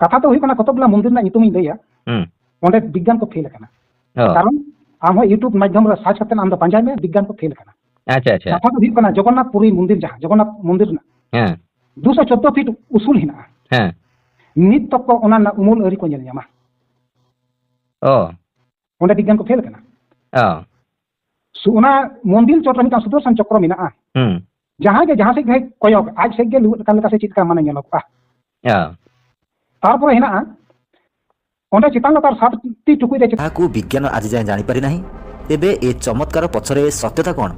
कथा तो हुई कतगुला मंदिर ना ᱧᱩᱛᱩᱢ ᱤᱧ ᱞᱟᱹᱭᱟ ᱚᱸᱰᱮ ᱵᱤᱜᱽᱜᱟᱱ ᱠᱚ ᱯᱷᱮᱞ ᱟᱠᱟᱱᱟ ᱠᱟᱨᱚᱱ ᱟᱢ ᱦᱚᱸ ᱤᱭᱩᱴᱩᱵ ᱢᱟᱫᱽᱫᱷᱚᱢ ᱨᱮ ᱥᱟᱨᱪ ᱠᱟᱛᱮ ᱟᱢ ᱫᱚ ᱯᱟᱸᱡᱟᱭ ᱢᱮ ᱵᱤᱜᱽᱜᱟᱱ ᱠᱚ ᱯᱷᱮᱞ ᱟᱠᱟᱱᱟ ᱟᱪᱪᱷᱟ ᱟᱪᱪᱷᱟ ᱠᱟᱛᱷᱟ ᱫᱚ ᱦᱩᱭᱩᱜ ᱠᱟᱱᱟ ᱡᱚᱜᱚन्नाथ पुरी मंदिर जहाँ जगन्नाथ मंदिर ना 214 फीट उसूल हिना नित तक को ओना उमूल अरी को ᱧᱮᱞ ᱧᱟᱢᱟ ᱚᱸᱰᱮ ᱵᱤᱜᱽᱜᱟᱱ ᱠᱚ ᱯᱷᱮᱞ ᱟᱠᱟᱱᱟ ᱚᱱᱟ ᱢᱚᱱᱫᱤᱨ ᱪᱚᱴ ᱨᱮ ᱢᱤᱫᱴᱟᱝ ᱥᱩᱫᱚᱨᱥᱚᱱ ᱪᱚᱠᱨᱚ ᱢᱮᱱᱟᱜᱼᱟ ᱡᱟᱦᱟᱸ ᱜᱮ ᱡᱟᱦᱟᱸ ᱥᱮᱫ ᱜᱮ ᱠᱚᱭᱚᱜ ᱟᱡ ᱥᱮᱫ ᱜᱮ ᱞᱩᱣᱟᱹᱜ ᱞᱮᱠᱟ ᱥᱮ ᱪᱮᱫ ᱞᱮᱠᱟ ᱢᱟᱱᱮ ᱧᱮᱞᱚᱜᱼᱟ तारपर हेना ओंडे चितान तार 7टी टुकुई रे ताकू विज्ञान आज जाए जानि पारि नाही तेबे ए चमत्कार पछरे सत्यता कोन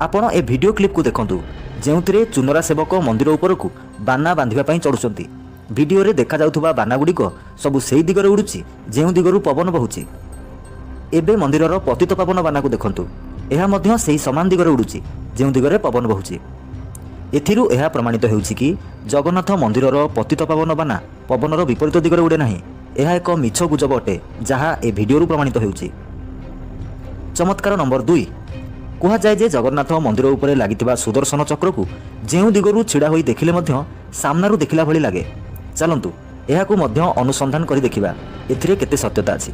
आपण ए वीडियो क्लिप को देखंतु जेउतिरे चुनरा सेवक मंदिर ऊपर को बाना बांधिबा पई चढुचंती वीडियो रे देखा जाउथबा बाना गुडी को सब सेही दिगरे उडुची जेउ दिगरु पवन बहुची एबे मंदिरर पतित पावन बाना को देखंतु एहा मध्य सेही समान दिगरे उडुची जेउ दिगरे पवन बहुची एथिरु एहा प्रमाणित हेउची कि जगन्नाथ मंदिरर पतित पावन बाना पवनर विपरीत दिगरे उडे नाही एहा एक मिछ गुजब अटे जहा ए वीडियो प्रमाणित हेउची चमत्कार नंबर 2 कहा जाए जे जगन्नाथ मंदिर उपरे लागितिबा सुदर्शन चक्र को जेउ दिगरु छिड़ा होई देखिले मध्य सामनारु देखिला भली लागे चलंतु एहाकू मध्य अनुसंधान करी देखिबा एथिरे केते सत्यता अछि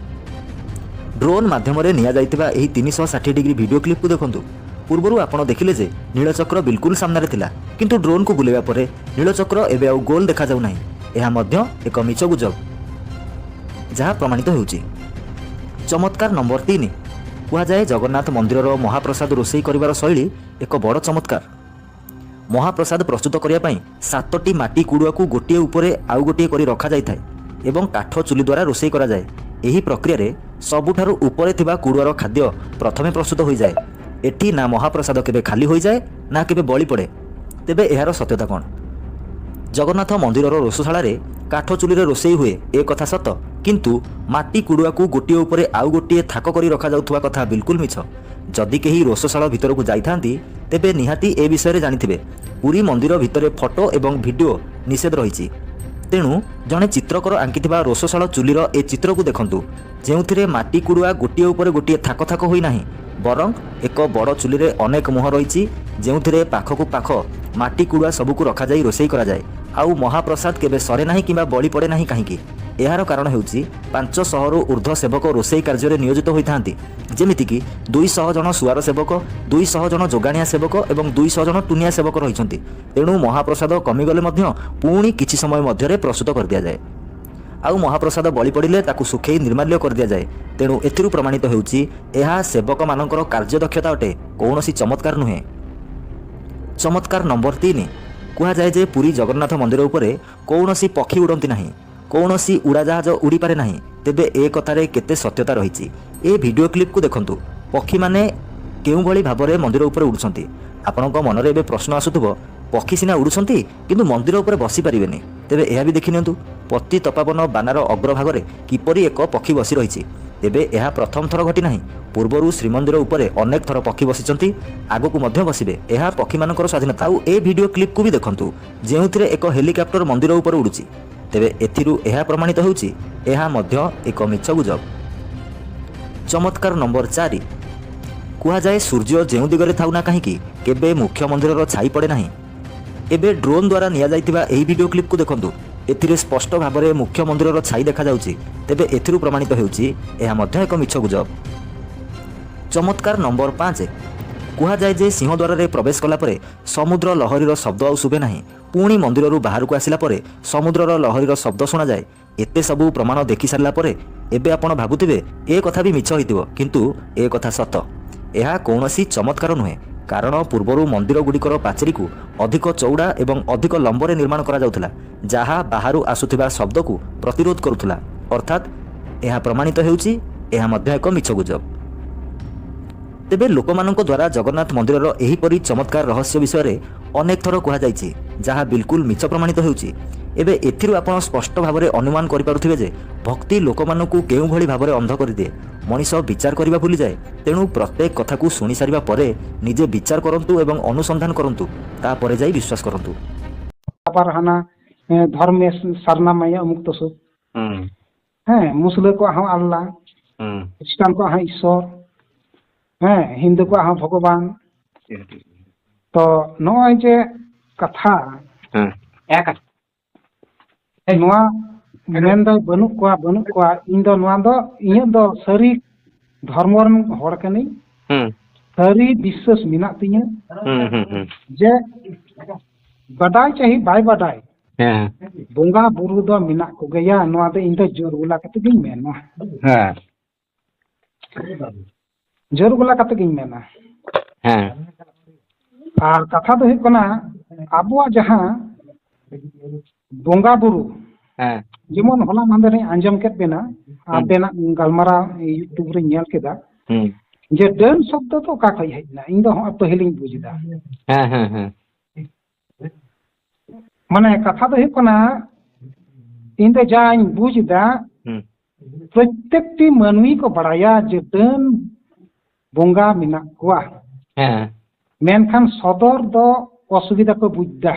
ड्रोन माध्यम रे निया जाइतिबा एही 360 डिग्री वीडियो क्लिप को देखंतु पूर्वरु आपण देखिले जे नीलचक्र बिल्कुल सामने रे थिला किंतु ड्रोन को बुलेवा परे नीलचक्र एबे आउ गोल देखा जाउ नाही एहा मध्य एक मिछ गुजब जहा प्रमाणित हेउची चमत्कार नंबर 3 कहा जाए जगन्नाथ मंदिर महाप्रसाद रोषेई करिवार शैली एक बड़ चमत्कार महाप्रसाद प्रस्तुत करिया पई 7टी माटी कुडुआ को गोटिए उपरे आउ गोटिए करी रखा जाय थाए एवं काठ चुली द्वारा रोषेई करा जाए एही प्रक्रिया रे सबुठारु उपरे थिबा कुडुआर खाद्य प्रथमे प्रस्तुत होई जाए एठी ना महाप्रसाद केबे खाली होई जाए ना केबे बळी पड़े तेबे एहार सत्यता कोन जगन्नाथ मंदिरर रोषशाला रे काठ चुली रे रोषेई हुए ए कथा सत किंतु माटी कुडुआ को गोटिए उपरे आउ गोटिए थाक करी रखा जाउथुवा कथा बिल्कुल मिछ जदि केही रोषशाला भितर को जाइथांती तेबे निहाती ए विषय रे जानिथिबे पुरी मंदिर भितरे फोटो एवं वीडियो निषेध रहिछि तेणु जड़े चित्रकर आंकिथिबा रोषशाला चुलीर ए चित्र को देखंतु जेउथिरे माटी कुडुआ गोटिए उपरे गोटिए थाक थाक होई नाही बरं एक बड़ चुली रे अनेक मुह रही जेउथिरे पाखकु पाख माटी कुडुआ सबुकु रखा जाई रोषेई करा जाए आउ महाप्रसाद केबे सरे नाही किंबा बळी पड़े नाही काहींकी एहार कारण हेउची 500 रु ऊर्ध्व सेवक रोषेई कार्य रे नियोजित होइथांती जेमिति कि 200 जन सुआर सेवक 200 जन जोगाणिया सेवक एवं 200 जन टुनिया सेवक रहिसंती तेणु महाप्रसाद कमी गले मध्य पुणी किछि समय मध्य रे प्रस्तुत कर दिया जाए आउ महाप्रसाद बळी पड़िले ताकू सुखेई निर्माल्य कर दिया जाए तेणु एथिरु प्रमाणित हेउची एहा सेवक मानकर कार्यदक्षता अटे कौनसी चमत्कार नुहे चमत्कार नंबर 3 कहा जाए जे पुरी जगन्नाथ मंदिर उपरे कौनसी पक्षी उड़ती नाही कौनसी उड़ाजहाज उड़ी पारे नाही तेबे ए कथारे केते सत्यता रहिछि ए वीडियो क्लिप को देखंतु पक्षी माने केउ भली भाबरे मंदिर उपरे उड़ुछंती आपनक मनरे एबे प्रश्न आसुथबो पक्षी सिना उड़ुछंती किंतु मंदिर उपरे बसी परिबेनी तेबे एहा भी देखिनियंतु पति तपावन बानार अग्रभागरे किपरि एक पक्षी बसी रहिछि तेबे एहा प्रथम थर घटी नाही पूर्वरु श्रीमंदिर उपरे अनेक थर पक्षी बसिचंती आगकु मध्य बसिबे एहा पक्षी मानकर स्वाधीनता आउ ए वीडियो क्लिप को भी देखंतु जेउथिरे एक हेलिकॉप्टर मंदिर उपरे उडुछि तेबे एथिरु एहा प्रमाणित होउछि एहा मध्य एक मिछ गुजब चमत्कार नंबर 4 कहा जाए सूर्य जेउ दिगरे थाउना काहींकी केबे मुख्य मंदिरर छाई पड़े नाही एबे ड्रोन द्वारा निया जाइतिबा एही वीडियो क्लिप को देखंतु एथिरे स्पष्ट भाबरे मुख्य मंदिरर छाई देखा जाउछि तेबे एथिरु प्रमाणित हेउछि एहा मध्य एक मिछ गुजब चमत्कार नंबर 5 कहा जाए जे सिंहद्वार रे प्रवेश कला परे समुद्र लहरीर शब्द आउ सुबे नाही पुणी मंदिररु बाहर को आसिला परे समुद्रर लहरीर शब्द सुना जाए एते सबु प्रमाण देखि सारला परे एबे आपण भाबुथिबे ए कथा भी मिछ होइतिबो किंतु ए कथा सत एहा कौनसी चमत्कार नुहे कारण पूर्वरु मंदिर गुड़िकर पाचेरी को अधिक चौड़ा एवं अधिक लंबरे निर्माण करा जाउथला जहा बाहरु आसुथिबा शब्द को प्रतिरोध करुथला अर्थात एहा प्रमाणित हेउछि एहा मध्य एक मिछ गुजब तेबे लोकमानक द्वारा जगन्नाथ मंदिरर एही परि चमत्कार रहस्य विषय रे अनेक थर कहा जाइछि जहा बिल्कुल मिछ प्रमाणित हेउछि एबे एथिरु आपण स्पष्ट भाबरे अनुमान करि पारुथिबे जे भक्ति लोकमानकु केउ भली भाबरे अंध करि दे मनीष विचार करबा भूली जाए तेणु प्रत्येक कथा को शुणी सारिबा परे निजे विचार करंतु एवं अनुसंधान करंतु ता परे जाई विश्वास करंतु अपर हना धर्म सरनामय मुक्त सु मुस्लिम को हां अल्लाह ख्रिस्टान को हां ईश्वर हिंदू को हां भगवान तो नय जे कथा एक नोआ मेन दो बनु को इन दो नवा दो इᱧ दो सरी धर्म रन हड़ कनी सरी विश्वास मिना तिᱧ जे बडाय चाही बाय बडाय बोंगा बुरु दो मिना को गया नवा दो इन दो जोर गुला कते गिन मेना जोर गुला कते गिन मेना और कथा दो हुई कना आबुआ जहां बोंगा बुरु जेमन होला मांदे रे आंजम केत बेना आबेना गलमारा यूट्यूब रे नेल केदा जे डन शब्द तो का खय हेजना इन दो पहिलिन बुझदा माने कथा दो हुई कना इन दो जाइन बुझदा प्रत्येकटी मानवी को बड़ाया जे डन बोंगा मिना कोआ मेनखान सदर दो असुविधा को बुझदा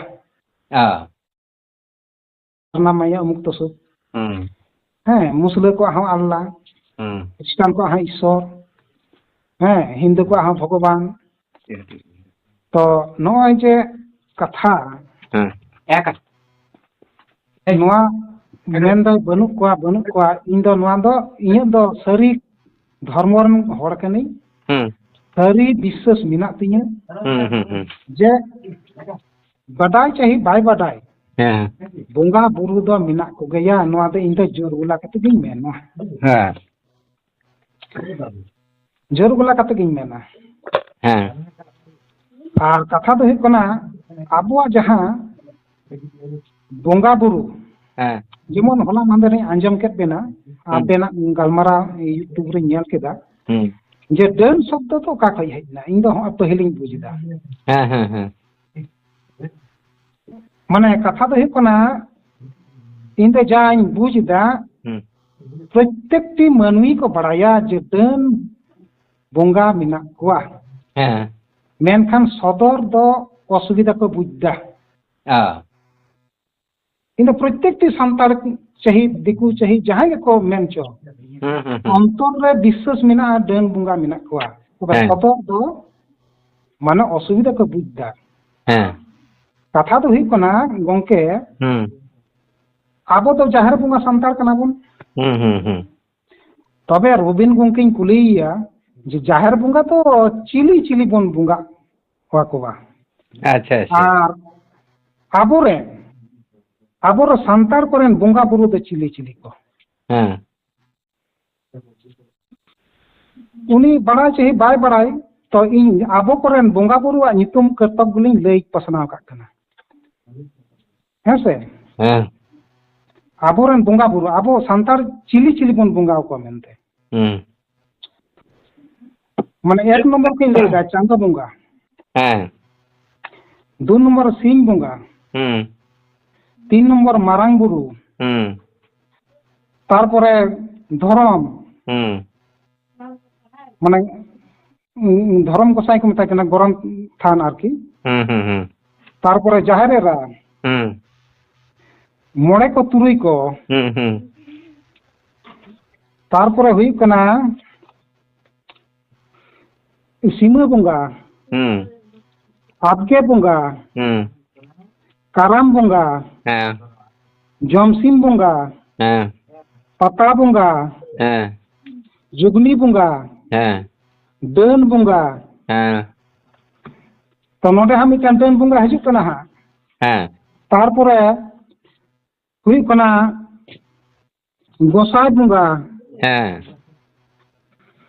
नामाया अमुक तो सब मुसलिम को हाँ अल्लाह ख्रिस्टान को हाँ ईश्वर हिंदू को हाँ भगवान तो नॉय जे कथा नोआ मेन दो बनु को इन दो नोआ दो इᱧ दो सरी धर्म रन हड़ कनी सरी विश्वास मिना तिᱧ जे बडाय चाही बाय बडाय बोंगा बुरु दो मिना को गया नवा दो इन दो जोर गुला कते गिन मेना जोर गुला कते गिन मेना और कथा दो हुई कना आबुआ जहां बोंगा बुरु जेमन होला मांदे रे आंजम केत बेना आबेना गलमारा यूट्यूब रे नेल केदा जे डन शब्द तो का खय हेजना इन दो पहिलिन बुझदा माने कथा दो हुई कना इन दो जाइन बुझदा प्रत्येकटी मानवी को बड़ाया जे डन बोंगा मिना कोआ मेनखान सदर दो असुविधा को बुझदा इन दो प्रत्येकटी संतार चाही दिकु चाही जहां को मेन चो अंतर रे विश्वास मिना डन बोंगा मिना कोआ सदर दो माने असुविधा को बुझदा कथा तो हुई कना गोंके आबो तो जाहर बुंगा संतार कना बुन तबे रबिन गोंके कुलिया जे जाहर बुंगा तो चिली चिली बन बुंगा हुआ कोबा अच्छा और आबोर संतार करेन बुंगा बुरु दो चिली चिली को उनी बड़ा चाहे बाय बड़ाई तो इन आबो करेन बुंगा बुरु नितुम कर्तव्य गुलिन लई पसनाव का कना से आबोरन बुंगा बुरु आबो संतार चिली चिली बन बुंगा को मेनते माने एक नंबर के लेगा चांदा बुंगा 2 नंबर सिंह बुंगा 3 नंबर मारांग बुरु तारपरे धरम माने धरम गोसाई को मता कना गरम थान आरकी तारपरे जाहेरेरा मोड़े को तुरुई को तारपरे हुई कना सीमा बुंगा आपके बुंगा काराम बुंगा जमसिम बुंगा पता बुंगा जुगनी बुंगा डन बुंगा तो नोडे हम मिटान डन बुंगा हजू कना हा तारपरे हुई कना गोसाई बुंगा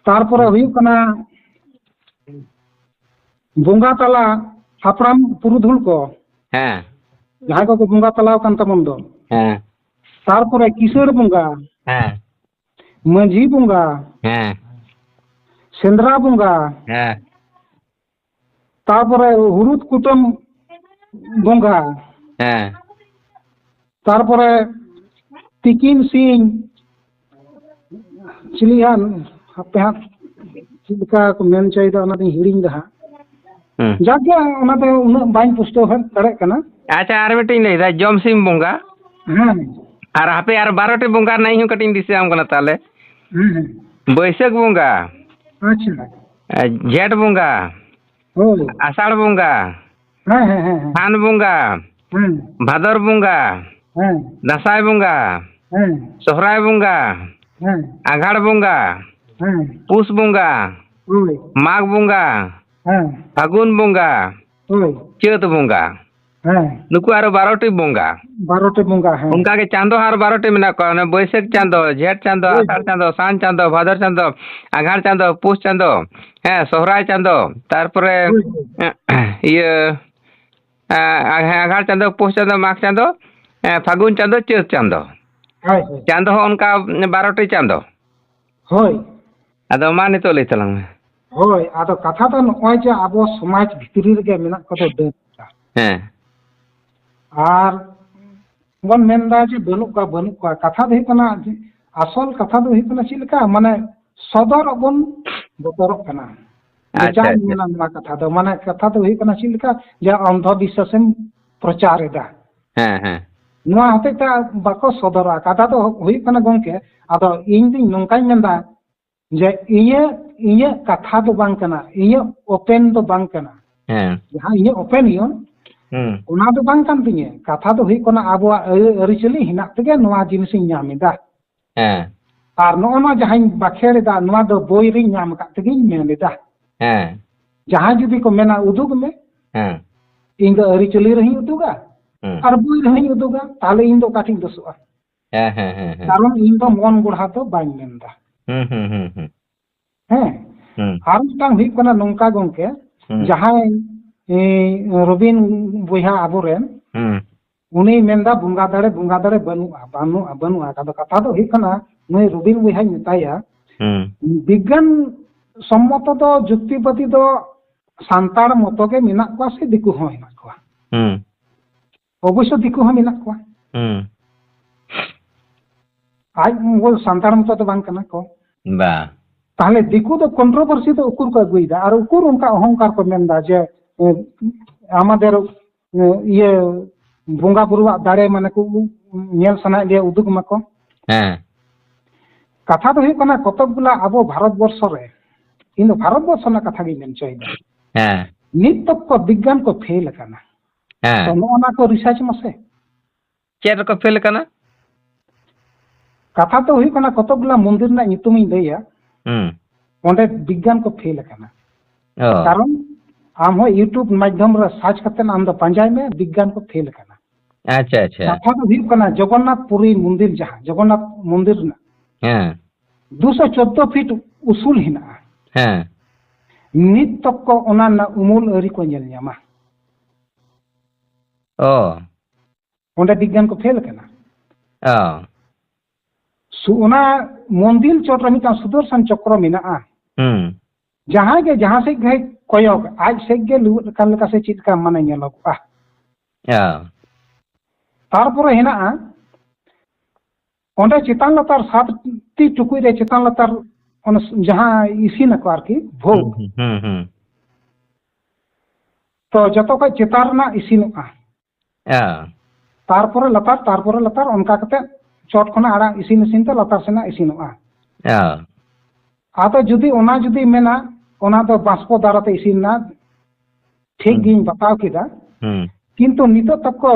तारपरे हुई कना बुंगा तला हापराम पुरुधुल को जहां को बुंगा तलाव कान तमन दो तारपरे किशोर बुंगा मंझी बुंगा सेंद्रा बुंगा तारपरे हुरुत कुटुम बुंगा तारपरे तिकिन सिंह चिलिहान हापे हाथ चिलका को मेन चाहिदा ओना दिन हिड़िंग दहा जाके ओना ते उना बाइन पुस्तो हन करे कना अच्छा आर बेटिन लेदा जमसिम बुंगा आर हापे आर 12 बुंगा नहीं हूं कटिंग दिसे आम कना ताले बैसाख बुंगा अच्छा जेठ बुंगा आषाढ़ बुंगा थान बुंगा भादर बुंगा दसाई बुंगा सोहराय बंगा आघाड़ बंगा पुष बंगा माघ बंगा फागुन बंगा चैत बंगा नुकु आरो 12टी बंगा 12टी बंगा उनका के चांदो आरो 12टी मेना को बैसाख चांदो जेठ चांदो आषाढ़ चांदो सान चांदो भादर चांदो आघाड़ चांदो पुष चांदो सोहराय चांदो तारपरे ये आघाड़ चांदो पुष चांदो माघ चांदो फागुन चांदो चैत चांदो चांदो उनका 12टी चांदो होय आदो मा नितो लई तलांग में होय आदो कथा तो नय जे आबो समाज भितरी रे मेना को तो और बन मेनदा जे बनु को कथा दे कना असल कथा दो ही कना चिलका माने सदर बन बतर कना अच्छा अच्छा कथा दो माने कथा दो ही कना चिलका जे अंधविश्वास प्रचार एदा नुआ हते ता बाको सदर कथा दो हुई कना गंके आदो इन दिन नंकाई मेनदा जे इये कथा दो बांग कना इये ओपन दो बांग कना जहां इये ओपिनियन उना तो बांग कान तिnye कथा तो हुई कोना आबो अरिचली हिना तगे नोआ जिनिस ᱧᱟᱢᱮᱫᱟ आर नोना जहां बाखेरेदा नोआ दो बोई रि ᱧᱟᱢ का तगे मेनेदा जहां जुदी को मेना उदुग में इन दो अरिचली रही उदुगा आर बोई रही उदुगा ताले इन दो काठी दसुआ कारण इन दो मन गुढ़ा तो बांग मेनदा आर मिटांग हुई कोना नोंका गंके जहां रबिन बुहा आबोरेन उनी मेनदा बुंगा दाड़े बनुआ कथा दो हुई कना नई रबिन बुहा मेताया विज्ञान सम्मत दो जुक्तिपति दो सांतार मतो के मेना को से दिकु हो हेना को अवश्य दिकु हो मेना को आज वो सांतार मतो तो बांग कना को बा ताहले दिकु दो कंट्रोवर्सी तो उकुर को अगुइदा और उकुर उनका अहंकार को मेनदा जे आमादेर ये बुंगा बुरुआ दाड़े माने को नेल सना ले उदुग मको कथा तो हुई कना कतकगुला आबो भारत वर्ष रे इन भारत वर्ष ना कथा गे मेन चोइदा नित तक को विज्ञान को फेल कना तो नोना को रिसर्च मसे चेर को फेल कना कथा तो हुई कना कतकगुला मंदिर ना नितुमी लेया ओंडे विज्ञान को फेल कना कारण आम हो यूट्यूब माध्यम रे सर्च करते आम दो पंजाय में विज्ञान को फेल करना अच्छा अच्छा कथा तो हुई कना जगन्नाथ पुरी मंदिर जहां जगन्नाथ मंदिर ना 214 फीट उसूल हिना नित तक को ओना ना उमूल अरी को नेल न्यामा ओंडे विज्ञान को फेल करना सुना मंदिर चोट रे मिटा सुदर्शन चक्र मिना जहां से गए कोयोग आज से गे लुट काल का से चित का माने नेलोगआ तारपरे हेना ओंडे चितान लतार 7टी टुकुई रे चितान लतार ओन जहां इसिन को आरकी भोग तो जतो को चितार ना इसिनआ तारपरे लतार उनका कते चोट खना आड़ा इसिन तो लतार सेना इसिनआ आतो जुदी ओना जुदी मेना ओना तो बाष्पो दाराते इसिनना ठीक गिन बताव किदा किंतु नितो तक को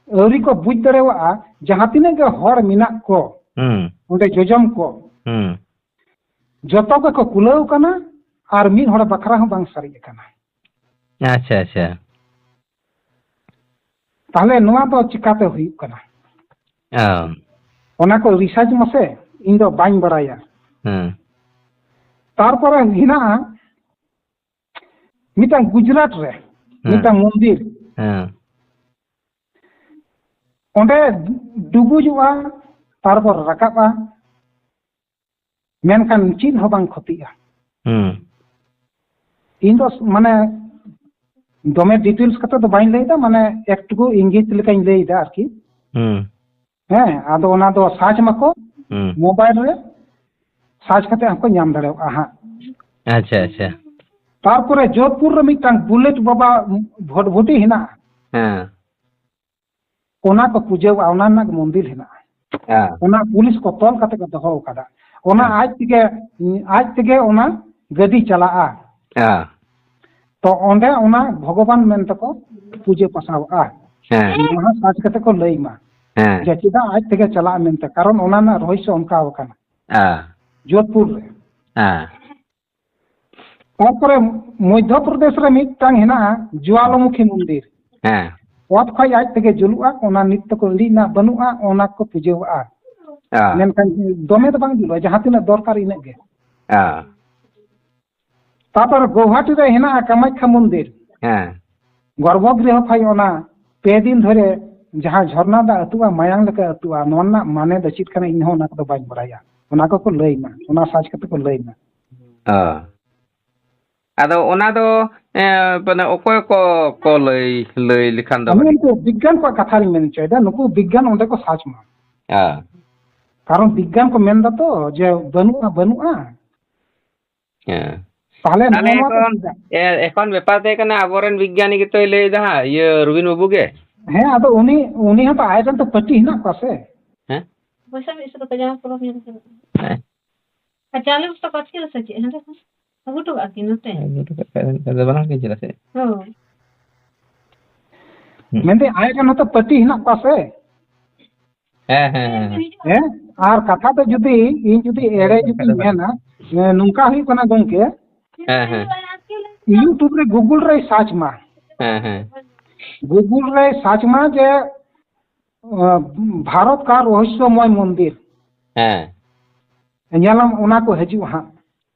अरी को बुझ दरेवा जहां तिने के हर मिना को ओंडे जोजम को जतो को कुलाव कना आर मिन हड़ बखरा हो बांग सारी कना अच्छा अच्छा ताहले नोआ तो चिकाते हुई कना ओना को रिसर्च मसे इन दो बाइन बराया तारपर हिना मिटा गुजरात रे मिटा मंदिर ओंडे डुबुजुआ तारपर रकाबा मेनखान चीन हो बांग खतिया इन दो माने दमे डिटेल्स कते तो बाइन लेदा माने एकटुकु इंगित लेकाइन लेदा आरकी आदो ओना दो साज मको मोबाइल रे साज कते हमको नाम दड़े अच्छा अच्छा तारपरे जोधपुर रे मिटांग बुलेट बाबा भोटभुटी हिना ओना को पूजे ओना ना मंदिर हिना ओना पुलिस को तोल कते को दहो कादा ओना आज तके ओना गदी चला तो ओंडे ओना भगवान मेन तको पूजे पसावा वहां साज कते को लई मा ᱦᱮᱸ ᱡᱮ ᱪᱮᱫᱟᱜ ᱟᱡ ᱛᱮᱜᱮ ᱪᱟᱞᱟᱜ ᱢᱮᱱᱛᱮ ᱠᱟᱨᱚᱱ ᱚᱱᱟ ᱨᱮᱱᱟᱜ ᱨᱚᱦᱚᱥᱥᱚ ᱚᱱᱠᱟᱣ ᱟᱠᱟᱱᱟ ᱡᱳধᱯᱩᱨ ᱨᱮ ᱛᱟᱨᱯᱚᱨᱮ ᱢᱚᱫᱽᱫᱷᱚᱯᱨᱚᱫᱮশ ᱨᱮ ᱢᱤᱫᱴᱟᱝ ᱦᱮᱱᱟᱜᱼᱟ ᱡᱳᱣᱟᱞᱚᱢᱩᱠᱷী ᱢᱚᱱᱫᱤᱨ ᱚᱛ ᱠᱷᱚᱡ ᱟᱡ ᱛᱮᱜᱮ ᱡᱩᱞᱩᱜᱼᱟ ᱚᱱᱟ ᱱᱤᱛ ᱛᱮᱠᱚ ᱤᱲᱤᱡ ᱨᱮᱱᱟᱜ ᱵᱟᱹᱱᱩᱜᱼᱟ ᱚᱱᱟ ᱠᱚ ᱯᱩᱡᱟᱹᱣᱟᱜᱼᱟ ᱢᱮᱱᱠᱷᱟᱱ ᱫᱚᱢᱮ ᱫᱚ ᱵᱟᱝ ᱡᱩᱞᱩᱜᱼᱟ ᱡᱟᱦᱟᱸ ᱛᱤᱱᱟᱹᱜ ᱫᱚᱨᱠᱟর ᱤᱱᱟᱹᱜ ᱜᱮ ᱛᱟᱨᱯᱚᱨ ᱜᱳᱣᱦᱟᱴᱤ ᱨᱮ ᱦᱮᱱᱟᱜᱼᱟ ᱠᱟᱢᱟখ্যা মন্দির গর্ভগৃহ ᱠᱷᱚᱡ ᱚᱱᱟ 2 দিন ধরে ᱡᱟᱦᱟᱸ ঝর্ণা ᱫᱟᱜ ᱟᱹᱛᱩᱜᱼᱟ ᱢᱟᱭᱟᱝ ᱞᱮᱠᱟ ᱟᱹᱛᱩᱜᱼᱟ ᱱᱚᱣᱟ ᱨᱮᱱᱟᱜ ᱢᱟᱱᱮ ᱫᱚ ᱪᱮᱫ ᱠᱟᱱᱟ ᱤᱧ ᱦᱚᱸ ᱚᱱᱟ ᱠᱚᱫᱚ ᱵᱟᱹᱧ ᱵᱟᱲᱟᱭᱟ ᱚᱱᱟ ᱠᱚᱠᱚ ᱞᱟᱹᱭ ᱢᱟ ᱚᱱᱟ ᱥᱟᱡ ᱠᱟᱛᱮ ᱠᱚ ᱞᱟᱹᱭ ᱢᱟ ᱟᱫᱚ ᱚᱱᱟ ᱫᱚ ᱢᱟᱱᱮ ᱚᱠᱚᱭ ᱠᱚ ᱞᱟᱹᱭ ᱞᱮᱠᱷᱟᱱ ᱫᱚ আমি কিন্তু বিজ্ঞান ᱠᱚᱣᱟᱜ ᱠᱟᱛᱷᱟ ᱨᱤᱧ ᱢᱮᱱ ᱦᱚᱪᱚᱭᱮᱫᱟ ᱱᱩᱠᱩ ᱵᱤজ্ঞান ᱚᱸᱰᱮ ᱠᱚ ᱥᱟᱡ ᱢᱟ কারণ বিজ্ঞান কো মেন দাতো যে বানুয়া তাহলে এখন ব্যাপার তাই কানা আবরেন বিজ্ঞানী কে তো লই দা ইয়ে রবিন বাবু কে হ্যাঁ আদো উনি হতো আয়োজন তো পার্টি হিনা পাশে হ্যাঁ বৈশাখ ইসরো তে যাওয়া পড়ো নিয়ে হ্যাঁ চালে তো কাছে আছে হ্যাঁ দেখো আগুটো বাকি নতে আগুটো বানা কে চলাছে মেন্দে আয়োজন হতো পার্টি হিনা পাশে হ্যাঁ হ্যাঁ হ্যাঁ আর কথা তো যদি এড়ে যদি মেনা নুঙ্কা হুই কোনা গংকে হ্যাঁ হ্যাঁ ইউটিউব রে গুগল রে সার্চ মা হ্যাঁ হ্যাঁ গুগল রে সার্চ মা যে ভারত কা রহস্যময় মন্দির হ্যাঁ ᱧᱮᱞᱟᱢ ᱚᱱᱟ ᱠᱚ ᱦᱤᱡᱩᱜᱼᱟ ᱦᱟᱸᱜ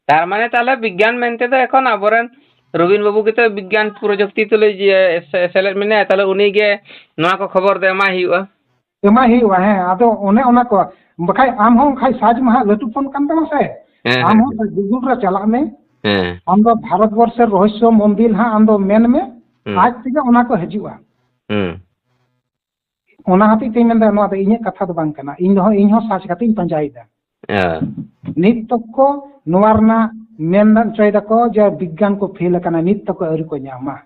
তার মানে তাহলে বিজ্ঞান মেনতে তো এখন আবরেন রবিন বাবু কে তো বিজ্ঞান প্রযুক্তি তুলে সেলেদ মেনে তাহলে উনি গে নোয়া কো খবর দে এমা হিউয়া এমাই হুᱭᱩᱜᱼᱟ হ্যাঁ আদো অনে কো বখাই আম হম খাই সাজ মা লটু ফোন কান তামা সে আম হম গুগল রে চালাক মে আম দো ভারত বর্ষের রহস্য মন্দির হ্যাঁ আম দো মেন মে আজ থেকে ওনা কো হিজুয়া ওনা হাতি তে মেন দা নোয়া দে ইᱧᱟᱹᱜ ᱠᱟᱛᱷᱟ ᱫᱚ ᱵᱟᱝ ᱠᱟᱱᱟ ᱤᱧ ᱦᱚᱸ ᱥᱟᱡ ᱠᱟᱛᱮᱧ ᱯᱟᱸᱡᱟᱭᱮᱫᱟ ᱱᱤᱛ ᱛᱚᱠᱠᱚ ᱱᱚᱣᱟ ᱨᱮᱱᱟᱜ ᱢᱮᱱ ᱪᱚᱭ ᱫᱟᱠᱚ ᱡᱮ ᱵᱤᱜᱽᱜᱟᱱ ᱠᱚ ᱯᱷᱮᱞ ᱟᱠᱟᱱᱟ ᱱᱤᱛ ᱛᱚᱠᱠᱚ ᱟᱹᱣᱨᱤ ᱠᱚ ᱧᱟᱢᱟ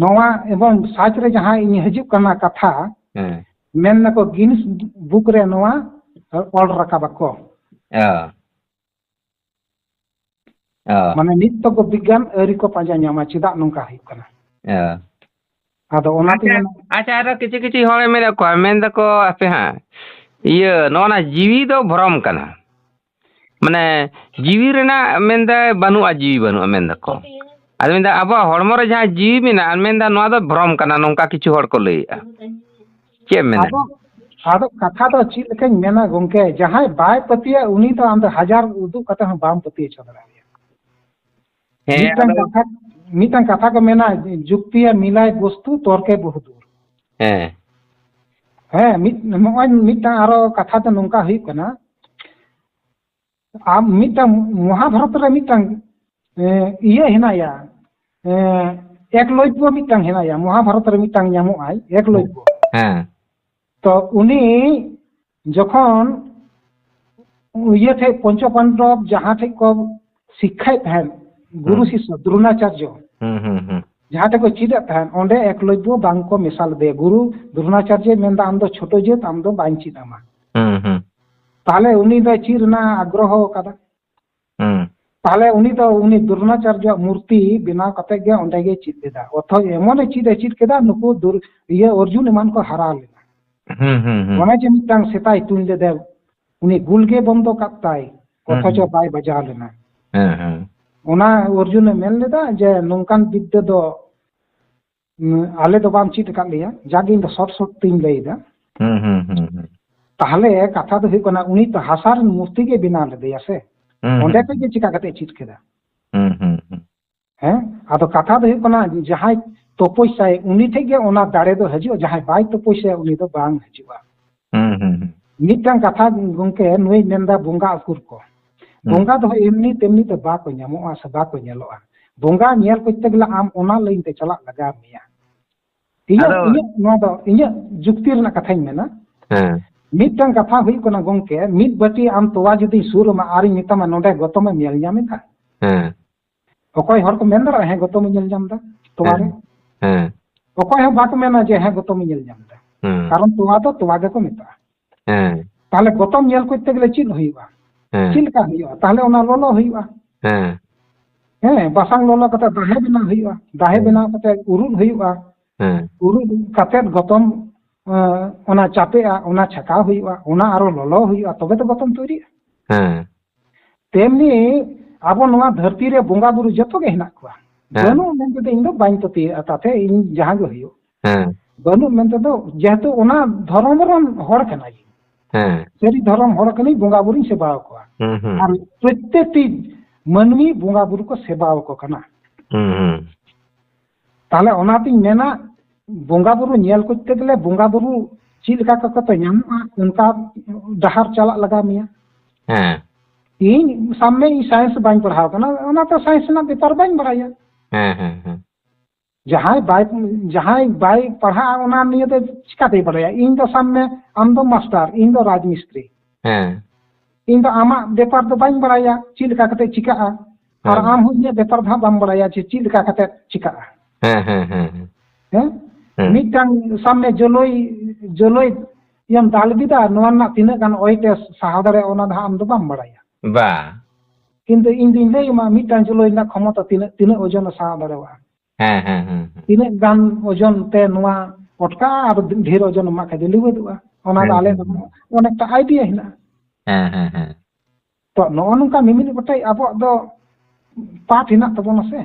ᱱᱚᱣᱟ ᱮᱵᱚᱝ ᱥᱟᱡ ᱨᱮ ᱡᱟᱦᱟᱸ ᱤᱧ ᱦᱤᱡᱩᱜ ᱠᱟᱱᱟ ᱠᱟᱛᱷᱟ ᱢᱮᱱ ᱱᱟᱠᱚ ᱜᱤᱱᱤᱥ ᱵᱩᱠ ᱨᱮ ᱱᱚᱣᱟ ᱚᱞ ᱨᱟᱠᱟᱵᱟᱠᱚ ᱢᱟᱱᱮ ᱱᱤᱛ ᱛᱚᱠᱠᱚ ᱵᱤᱜᱽᱜᱟᱱ ᱟᱹᱣᱨᱤ ᱠᱚ ᱯᱟᱸᱡᱟ ᱧᱟᱢᱟ ᱪᱮᱫᱟᱜ ᱱᱚᱝᱠᱟ ᱦᱩᱭᱩᱜ ᱠᱟᱱᱟ ᱟᱫᱚ ᱚᱱᱟᱛᱮ আচ্ছা আর কিছু হড়ে মেনে কো মেন দকো আপে হ্যাঁ ইয়ে নোনা জিবি দো ভরম কানা মানে জিবি রেনা মেনদা বানুয়া জিবি বানুয়া মেন দকো আর মেনদা আবো হড়মো রে যাহা জিবি মেনা মেনদা নোয়া দো ভরম কানা নংকা কিছু হড় কো লইয়া কে মেনা ᱟᱫᱚ ᱠᱟᱛᱷᱟ ᱫᱚ ᱪᱮᱫ ᱞᱮᱠᱟᱧ ᱢᱮᱱᱟ ᱜᱚᱝᱠᱮ ᱡᱟᱦᱟᱸᱭ ᱵᱟᱭ ᱯᱟᱹᱛᱭᱟᱹ ᱩᱱᱤ ᱫᱚ ᱟᱢ ᱫᱚ ᱦᱟᱡᱟᱨ ᱩᱫᱩᱜ ᱠᱟᱛᱮ ᱦᱚᱸ ᱵᱟᱢ ᱯᱟᱹᱛᱭᱟᱹ ᱪᱚ ᱫᱟᱲᱮᱭᱟᱜᱼᱟ ᱢᱤᱫᱴᱟᱝ ᱠᱟᱛᱷᱟ ᱠᱚ ᱢᱮᱱᱟ যুক্তি মিলাই বস্তু তর্কে বহুদূর হ্যাঁ নয় মিদটাং আরো কথা তো নংকা হুᱭᱩᱜ ᱠᱟᱱᱟ ᱟᱢ মিদটাং মহাভারত রে মিদটাং ইয়ে হেনায়া একলব্য মিদটাং হেনায়া মহাভারত রে মিদটাং ᱧᱟᱢᱚᱜ ᱟᱭ একলব্য হ্যাঁ তো উনি যখন ইয়ে থেকে পঞ্চপাণ্ডব যাহা থেকে কো শিক্ষায় থাকেন গুরু শিষ্য দ্রোণাচার্য যাহা থেকে চিদে থাকেন ওঁডে একলব্য বাংক মেশাল দে গুরু দ্রোণাচার্য মেনদা আম দো ছোট জেত আম দো বাইন চিদামা তাহলে উনি দো চির না আগ্রহ কাদা তাহলে উনি দ্রোণাচার্য মূর্তি বিনাও কাতে গে ওঁডে গে চিদ দেদা অথচ এমন চিদ কেদা নুকু ইয়ে অর্জুন এমান কো হারা লেনা ᱚᱱᱮ ᱡᱮ ᱢᱤᱫᱴᱟᱝ ᱥᱮᱛᱟᱭ ᱛᱩᱧ ᱞᱮᱫᱮ ᱩᱱᱤ ᱜᱩᱞᱜᱮ ᱵᱚᱱᱫᱚ ᱠᱟᱜ ᱛᱟᱭ ᱚᱛᱷᱚᱪᱚ ᱵᱟᱭ ᱵᱟᱡᱟᱣ ᱞᱮᱱᱟ ᱚᱱᱟ ᱚᱨᱡᱩᱱᱮ ᱢᱮᱱ ᱞᱮᱫᱟ ᱡᱮ ᱱᱚᱝᱠᱟᱱ ᱵᱤᱫᱽᱫᱟᱹ ᱫᱚ ᱟᱞᱮ ᱫᱚ ᱵᱟᱢ ᱪᱮᱫ ᱟᱠᱟᱫ ᱞᱮᱭᱟ ᱡᱟᱜᱮ ᱤᱧ ᱫᱚ ᱥᱚᱴ ᱛᱤᱧ ᱞᱟᱹᱭᱫᱟ ᱛᱟᱦᱞᱮ ᱠᱟᱛᱷᱟ ᱫᱚ ᱦᱩᱭᱩᱜ ᱠᱟᱱᱟ ᱩᱱᱤ ᱛᱚ ᱦᱟᱥᱟ ᱨᱮᱱ ᱢᱩᱨᱛᱤ ᱜᱮ ᱵᱮᱱᱟᱣ ᱞᱮᱫᱮᱭᱟ ᱥᱮ ᱚᱸᱰᱮ ᱠᱷᱚᱡ ᱜᱮ ᱪᱤᱠᱟ ᱠᱟᱛᱮ ᱪᱮᱫ ᱠᱮᱫᱟ ᱦᱮᱸ ᱟᱫᱚ ᱠᱟᱛᱷᱟ ᱫᱚ ᱦᱩᱭᱩᱜ ᱠᱟᱱᱟ ᱡᱟᱦᱟᱸᱭ ᱛᱚᱯᱚᱥᱟᱭ ᱩᱱᱤ ᱴᱷᱮᱡ ᱜᱮ ᱚᱱᱟ ᱫᱟᱲᱮ ᱫᱚ ᱦᱤᱡᱩᱜᱼᱟ ᱡᱟᱦᱟᱸᱭ ᱵᱟᱭ ᱛᱚᱯᱚᱥᱟᱭ ᱩᱱᱤ ᱫᱚ ᱵᱟᱝ ᱦᱤᱡᱩᱜᱼᱟ ᱢᱤᱫᱴᱟᱝ ᱠᱟᱛᱷᱟ ᱜᱚᱝᱠᱮ ᱱᱩᱭ ᱢᱮᱱᱫᱟ ᱵᱚᱸᱜᱟ ᱩᱠᱩᱨ ᱠᱚ ᱵᱚᱸᱜᱟ ᱫᱚ ᱮᱢᱱᱤ ᱛᱮᱢᱱᱤ ᱫᱚ ᱵᱟᱠᱚ ᱧᱟᱢᱚᱜᱼᱟ ᱥᱮ ᱵᱟᱠᱚ ᱧᱮᱞᱚᱜᱼᱟ ᱵᱚᱸᱜᱟ ᱧᱮᱞ ᱠᱚᱨᱛᱮ ᱜᱮᱞᱮ ᱟᱢ ᱚᱱᱟ ᱞᱟᱹᱭᱤᱱ ᱛᱮ ᱪᱟᱞᱟᱜ ᱞᱟᱜᱟᱣ ᱢᱮᱭᱟ ᱤᱧᱟᱹᱜ ᱱᱚᱣᱟ ᱫᱚ ᱤᱧᱟᱹᱜ ᱡᱩᱠᱛᱤ ᱨᱮᱱᱟᱜ ᱠᱟᱛᱷᱟᱧ ᱢᱮᱱᱟ ᱢᱤᱫᱴᱟᱝ ᱠᱟᱛᱷᱟ ᱦᱩᱭᱩᱜ ᱠᱟᱱᱟ ᱜᱚᱝᱠᱮ ᱢᱤᱫ ᱵᱟᱹᱴᱤ ᱟᱢ ᱛᱚᱣᱟ ᱡᱩᱫᱤ ᱥᱩᱨ ᱟᱢᱟ ᱟᱨᱤᱧ ᱢᱮᱛᱟᱢᱟ ᱱᱚᱰᱮ ᱜᱚᱛᱚᱢᱮ ᱧᱮᱞ ᱧᱟᱢᱮᱫᱟ ᱚᱠᱚᱭ ᱦᱚᱲ ᱠᱚ ᱢᱮᱱ ᱫᱟᱲᱮᱭᱟᱜᱼᱟ ᱦᱮᱸ ᱜᱚᱛᱚᱢᱮ ᱧᱮᱞ ᱧᱟᱢᱫᱟ ᱛᱚᱣᱟ ᱨᱮ ᱚᱠᱚᱭ ᱦᱚᱸ ᱵᱟᱠᱚ ᱢᱮᱱᱟ ᱡᱮ ᱦᱮᱸ ᱜᱚᱛᱚᱢᱮ ᱧᱮᱞ ᱧᱟᱢᱫᱟ ᱠᱟᱨᱚᱱ ᱛᱚᱣᱟ ᱫᱚ ᱛᱚᱣᱟ ᱜᱮᱠᱚ ᱢᱮᱛᱟᱜᱼᱟ তাহলে গতম ᱧᱮᱞ করতে গেলে চিদ ᱦᱩᱭᱩᱜᱼᱟ ᱪᱮᱫ ᱞᱮᱠᱟ ᱦᱩᱭᱩᱜᱼᱟ তাহলে ᱚᱱᱟ ᱞᱚᱞᱚ ᱦᱩᱭᱩᱜᱼᱟ ᱦᱮᱸ ᱵᱟᱥᱟᱝ ᱞᱚᱞᱚ ᱠᱟᱛᱮ ᱫᱟᱦᱮ ᱵᱮᱱᱟᱣ ᱦᱩᱭᱩᱜᱼᱟ ᱫᱟᱦᱮ ᱵᱮᱱᱟᱣ ᱠᱟᱛᱮ ᱩᱨᱩᱫ ᱦᱩᱭᱩᱜᱼᱟ ᱩᱨᱩᱫ ᱠᱟᱛᱮ ᱜᱚᱛᱚᱢ ona capea ona chakao huiwa ona aro lolo huiwa tobe to batom turi temni abo noa dharti re bonga buru joto ge hina kwa banu mente de indo bain to ti atate in jahan ge huiyo banu mente do jehetu ona dhorom ron hor kana ji seri dhorom hor kani bonga buru seba kwa ar prottekti manmi bonga buru ko seba ko kana তাহলে অনাতিং মেনা বঙ্গা Bru Niall করতে গেলে বঙ্গা Bru চি লেখা কত ᱧᱟᱢᱚᱜᱼᱟ উনকা ডাহার চালাক লাগা মিয়া ᱤᱧ সামনে সায়েন্স বাই পড়াও কানা ওনা তো সায়েন্স না পেপার বাই বাড়ায়া যাহাই বাই পড়া ওনা নিয়ে তো চিকাতে বাড়ায়া ইন তো সামনে আম তো মাস্টার ইন তো রাজমিস্ত্রি ইন তো আমা পেপার তো বাই বাড়ায়া চি লেখা কতে চিকাআ আর আম হুইয়া পেপার ধা বাম বাড়ায়া চি লেখা কতে চিকাআ मिटang सामने जलोई यम दालबिदा नोना तिना गान ओइटे साहादरे ओना धा आम दो बाम बड़ाया बा किंतु इन दिन ले मा मिटang जलोई ना क्षमता तिना ओजन साहादरे वा तिना गान ओजन ते नोआ पटका और ढेर ओजन मा के दिलु दुआ ओना दाले अनेकटा आइडिया हिना तो नोनका मिमिनि बटाई आबो दो पाठ हिना तबोना से